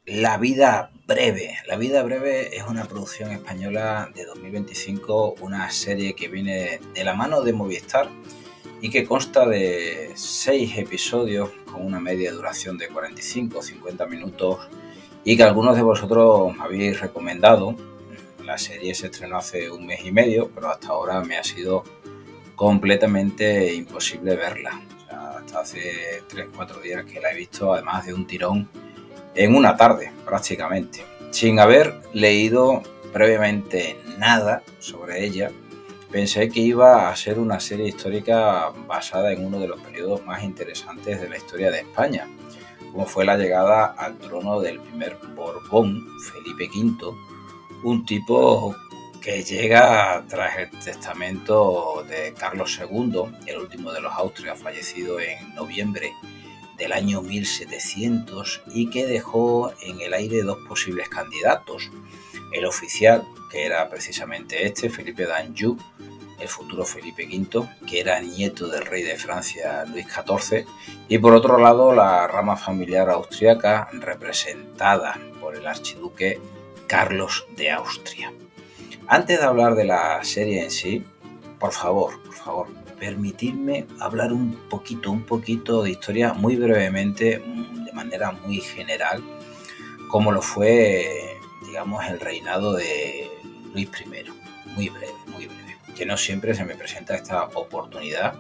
La vida breve. La vida breve es una producción española de 2025, una serie que viene de la mano de Movistar y que consta de 6 episodios con una media duración de 45 o 50 minutos y que algunos de vosotros me habéis recomendado. La serie se estrenó hace un mes y medio, pero hasta ahora me ha sido completamente imposible verla. O sea, hasta hace 3 o 4 días que la he visto, además de un tirón en una tarde prácticamente, sin haber leído previamente nada sobre ella. Pensé que iba a ser una serie histórica basada en uno de los periodos más interesantes de la historia de España, como fue la llegada al trono del primer Borbón, Felipe V, un tipo que llega tras el testamento de Carlos II, el último de los Austrias, fallecido en noviembre del año 1700, y que dejó en el aire dos posibles candidatos: el oficial, que era precisamente Felipe d'Anjou, el futuro Felipe V, que era nieto del rey de Francia Luis XIV, y por otro lado la rama familiar austriaca representada por el archiduque Carlos de Austria. Antes de hablar de la serie en sí, por favor, permitidme hablar un poquito de historia muy brevemente, de manera muy general, como lo fue, digamos, el reinado de Luis I. Muy breve, que no siempre se me presenta esta oportunidad,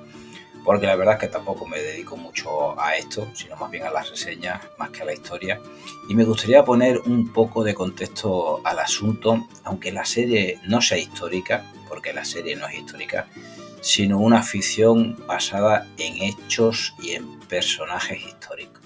porque la verdad es que tampoco me dedico mucho a esto, sino más bien a las reseñas, más que a la historia. Y me gustaría poner un poco de contexto al asunto, aunque la serie no sea histórica, porque la serie no es histórica, sino una ficción basada en hechos y en personajes históricos.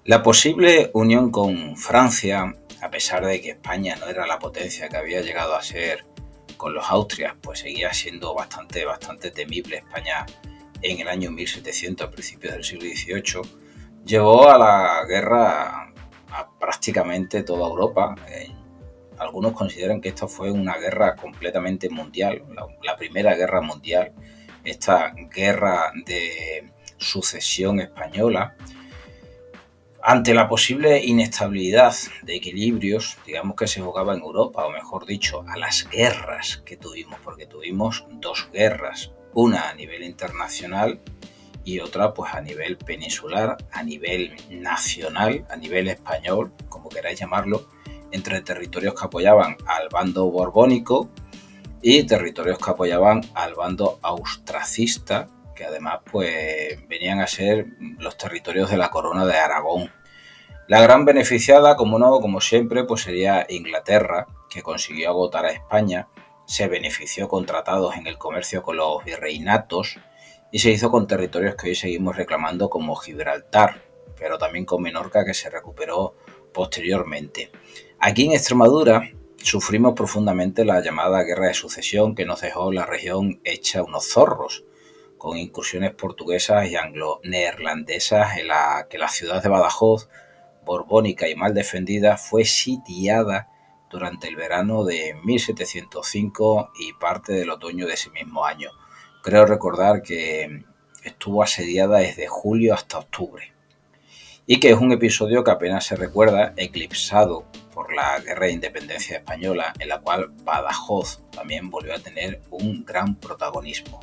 La posible unión con Francia, a pesar de que España no era la potencia que había llegado a ser con los Austrias, pues seguía siendo bastante temible España en el año 1700, a principios del siglo XVIII, llevó a la guerra a prácticamente toda Europa. Algunos consideran que esta fue una guerra completamente mundial, la primera guerra mundial, esta guerra de sucesión española. Ante la posible inestabilidad de equilibrios, digamos, que se jugaba en Europa, o mejor dicho, a las guerras que tuvimos, porque tuvimos dos guerras, una a nivel internacional y otra pues a nivel peninsular, a nivel nacional, a nivel español, como queráis llamarlo, entre territorios que apoyaban al bando borbónico y territorios que apoyaban al bando austracista, que además pues venían a ser los territorios de la corona de Aragón. La gran beneficiada, como no, como siempre, pues sería Inglaterra, que consiguió agotar a España, se benefició con tratados en el comercio con los virreinatos y se hizo con territorios que hoy seguimos reclamando, como Gibraltar, pero también con Menorca, que se recuperó posteriormente. Aquí en Extremadura sufrimos profundamente la llamada Guerra de Sucesión, que nos dejó la región hecha unos zorros, con incursiones portuguesas y anglo-neerlandesas, en la que la ciudad de Badajoz, borbónica y mal defendida, fue sitiada durante el verano de 1705 y parte del otoño de ese mismo año. Creo recordar que estuvo asediada desde julio hasta octubre, y que es un episodio que apenas se recuerda, eclipsado por la Guerra de Independencia Española, en la cual Badajoz también volvió a tener un gran protagonismo.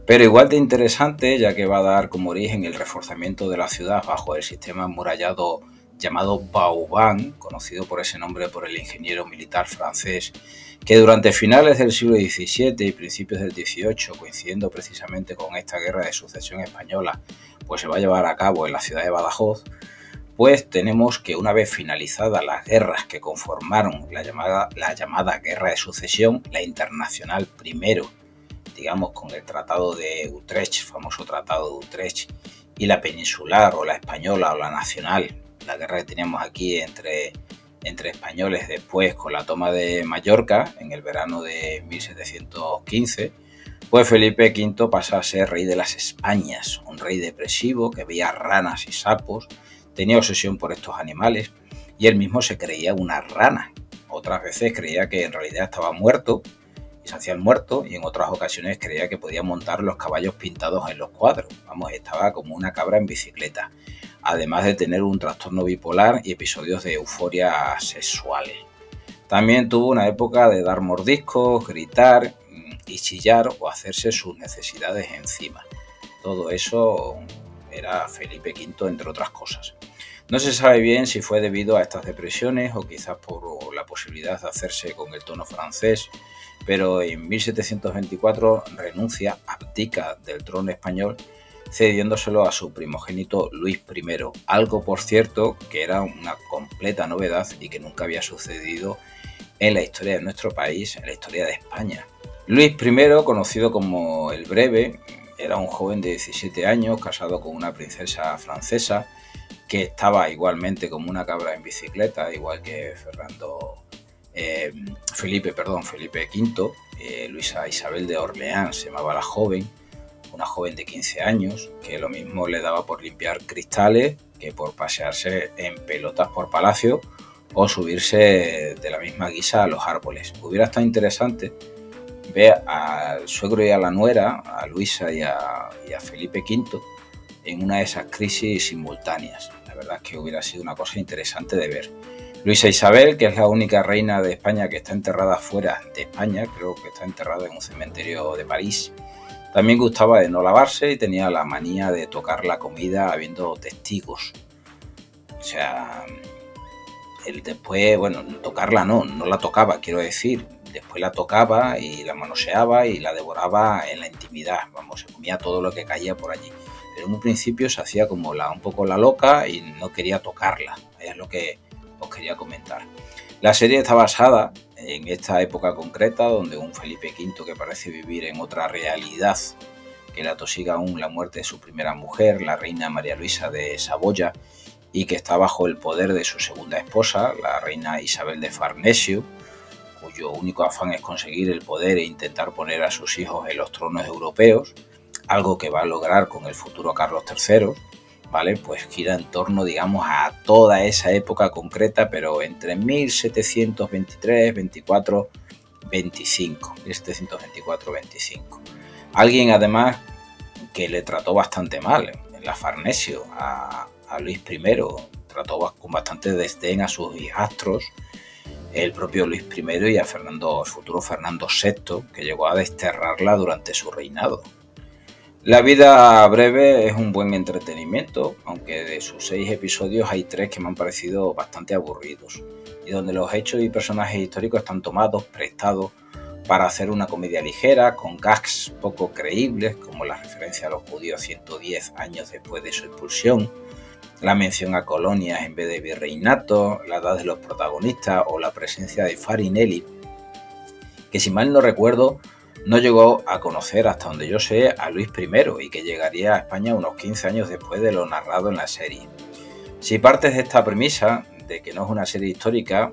Pero igual de interesante, ya que va a dar como origen el reforzamiento de la ciudad bajo el sistema amurallado llamado Vauban, conocido por ese nombre por el ingeniero militar francés, que durante finales del siglo XVII y principios del XVIII, coincidiendo precisamente con esta guerra de sucesión española, pues se va a llevar a cabo en la ciudad de Badajoz. Pues tenemos que, una vez finalizadas las guerras que conformaron la llamada Guerra de Sucesión, la internacional primero, digamos, con el Tratado de Utrecht, famoso Tratado de Utrecht, y la peninsular o la española o la nacional, la guerra que teníamos aquí entre españoles después con la toma de Mallorca en el verano de 1715, pues Felipe V pasa a ser rey de las Españas, un rey depresivo que veía ranas y sapos, tenía obsesión por estos animales y él mismo se creía una rana. Otras veces creía que en realidad estaba muerto y se hacía el muerto, y en otras ocasiones creía que podía montar los caballos pintados en los cuadros. Vamos, estaba como una cabra en bicicleta, además de tener un trastorno bipolar y episodios de euforia sexuales. También tuvo una época de dar mordiscos, gritar y chillar o hacerse sus necesidades encima. Todo eso era Felipe V, entre otras cosas. No se sabe bien si fue debido a estas depresiones o quizás por la posibilidad de hacerse con el tono francés, pero en 1724 renuncia, abdica del trono español, cediéndoselo a su primogénito Luis I, algo por cierto que era una completa novedad y que nunca había sucedido en la historia de nuestro país, en la historia de España. Luis I, conocido como el Breve, era un joven de 17 años, casado con una princesa francesa, que estaba igualmente como una cabra en bicicleta, igual que Felipe V. Luisa Isabel de Orleans se llamaba la joven, una joven de 15 años, que lo mismo le daba por limpiar cristales que por pasearse en pelotas por palacio o subirse de la misma guisa a los árboles. Hubiera estado interesante ver al suegro y a la nuera, a Luisa y a Felipe V, en una de esas crisis simultáneas. La verdad es que hubiera sido una cosa interesante de ver. Luisa Isabel, que es la única reina de España que está enterrada fuera de España, creo que está enterrada en un cementerio de París, también gustaba de no lavarse y tenía la manía de tocar la comida habiendo testigos. O sea, él después, bueno, tocarla no la tocaba, quiero decir. Después la tocaba y la manoseaba y la devoraba en la intimidad. Vamos, se comía todo lo que caía por allí. Pero en un principio se hacía como un poco la loca y no quería tocarla. Es lo que os quería comentar. La serie está basada en esta época concreta, donde un Felipe V que parece vivir en otra realidad, que le atosiga aún la muerte de su primera mujer, la reina María Luisa de Saboya, y que está bajo el poder de su segunda esposa, la reina Isabel de Farnesio, cuyo único afán es conseguir el poder e intentar poner a sus hijos en los tronos europeos, algo que va a lograr con el futuro Carlos III, ¿vale? Pues gira en torno, digamos, a toda esa época concreta, pero entre 1723, 24, 25. 1724, 25. Alguien, además, que le trató bastante mal en la Farnesio a Luis I, trató con bastante desdén a sus hijastros, el propio Luis I y a el futuro Fernando VI, que llegó a desterrarla durante su reinado. La vida breve es un buen entretenimiento, aunque de sus 6 episodios hay 3 que me han parecido bastante aburridos, y donde los hechos y personajes históricos están tomados, prestados, para hacer una comedia ligera, con gags poco creíbles, como la referencia a los judíos 110 años después de su expulsión, la mención a colonias en vez de virreinato, la edad de los protagonistas o la presencia de Farinelli, que si mal no recuerdo no llegó a conocer, hasta donde yo sé, a Luis I y que llegaría a España unos 15 años después de lo narrado en la serie. Si partes de esta premisa, de que no es una serie histórica,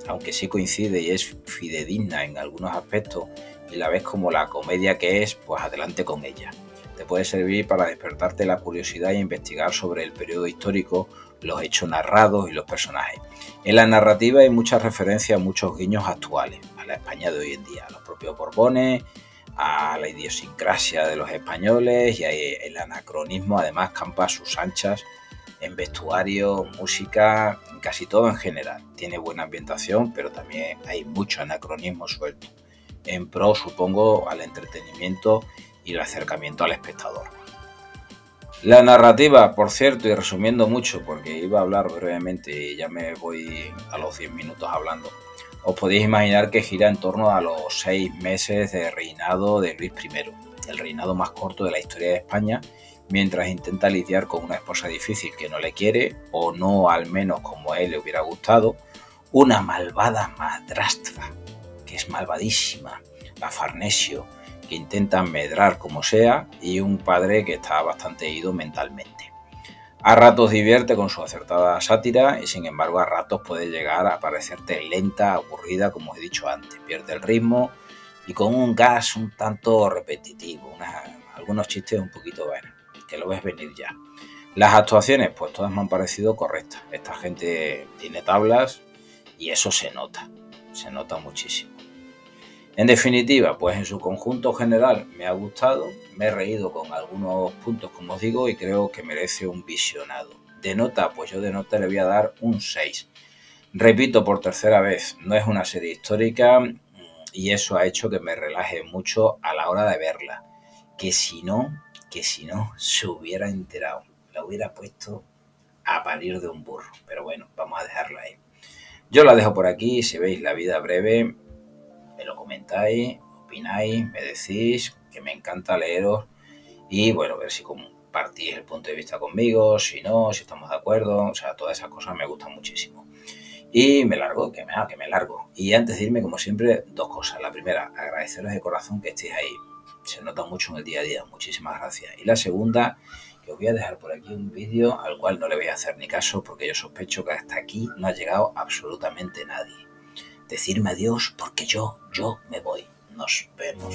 aunque sí coincide y es fidedigna en algunos aspectos, y la ves como la comedia que es, pues adelante con ella. Te puede servir para despertarte la curiosidad e investigar sobre el periodo histórico, los hechos narrados y los personajes. En la narrativa hay muchas referencias, muchos guiños actuales a la España de hoy en día, a los propios Borbones, a la idiosincrasia de los españoles, y el anacronismo además campa a sus anchas en vestuario, música, casi todo en general. Tiene buena ambientación, pero también hay mucho anacronismo suelto, en pro, supongo, al entretenimiento y el acercamiento al espectador. La narrativa, por cierto, y resumiendo mucho, porque iba a hablar brevemente y ya me voy a los 10 minutos hablando, os podéis imaginar que gira en torno a los 6 meses de reinado de Luis I, el reinado más corto de la historia de España, mientras intenta lidiar con una esposa difícil que no le quiere, o no al menos como a él le hubiera gustado, una malvada madrastra, que es malvadísima, la Farnesio, que intenta medrar como sea, y un padre que está bastante ido mentalmente. A ratos divierte con su acertada sátira y sin embargo a ratos puede llegar a parecerte lenta, aburrida, como he dicho antes, pierde el ritmo y con un gas un tanto repetitivo, algunos chistes un poquito buenos, que lo ves venir ya. Las actuaciones, pues todas me han parecido correctas. Esta gente tiene tablas y eso se nota muchísimo. En definitiva, pues en su conjunto general me ha gustado, me he reído con algunos puntos, como os digo, y creo que merece un visionado. De nota, pues yo de nota le voy a dar un 6. Repito por tercera vez, no es una serie histórica y eso ha hecho que me relaje mucho a la hora de verla. Que si no, se hubiera enterado, la hubiera puesto a parir de un burro. Pero bueno, vamos a dejarla ahí. Yo la dejo por aquí, si veis La vida breve, me lo comentáis, opináis, me decís, que me encanta leeros y bueno, ver si compartís el punto de vista conmigo, si no, si estamos de acuerdo, o sea, todas esas cosas me gustan muchísimo. Y me largo, que me largo. Y antes de irme, como siempre, dos cosas. La primera, agradeceros de corazón que estéis ahí. Se nota mucho en el día a día. Muchísimas gracias. Y la segunda, que os voy a dejar por aquí un vídeo al cual no le voy a hacer ni caso porque yo sospecho que hasta aquí no ha llegado absolutamente nadie. Decirme adiós porque yo me voy. Nos vemos.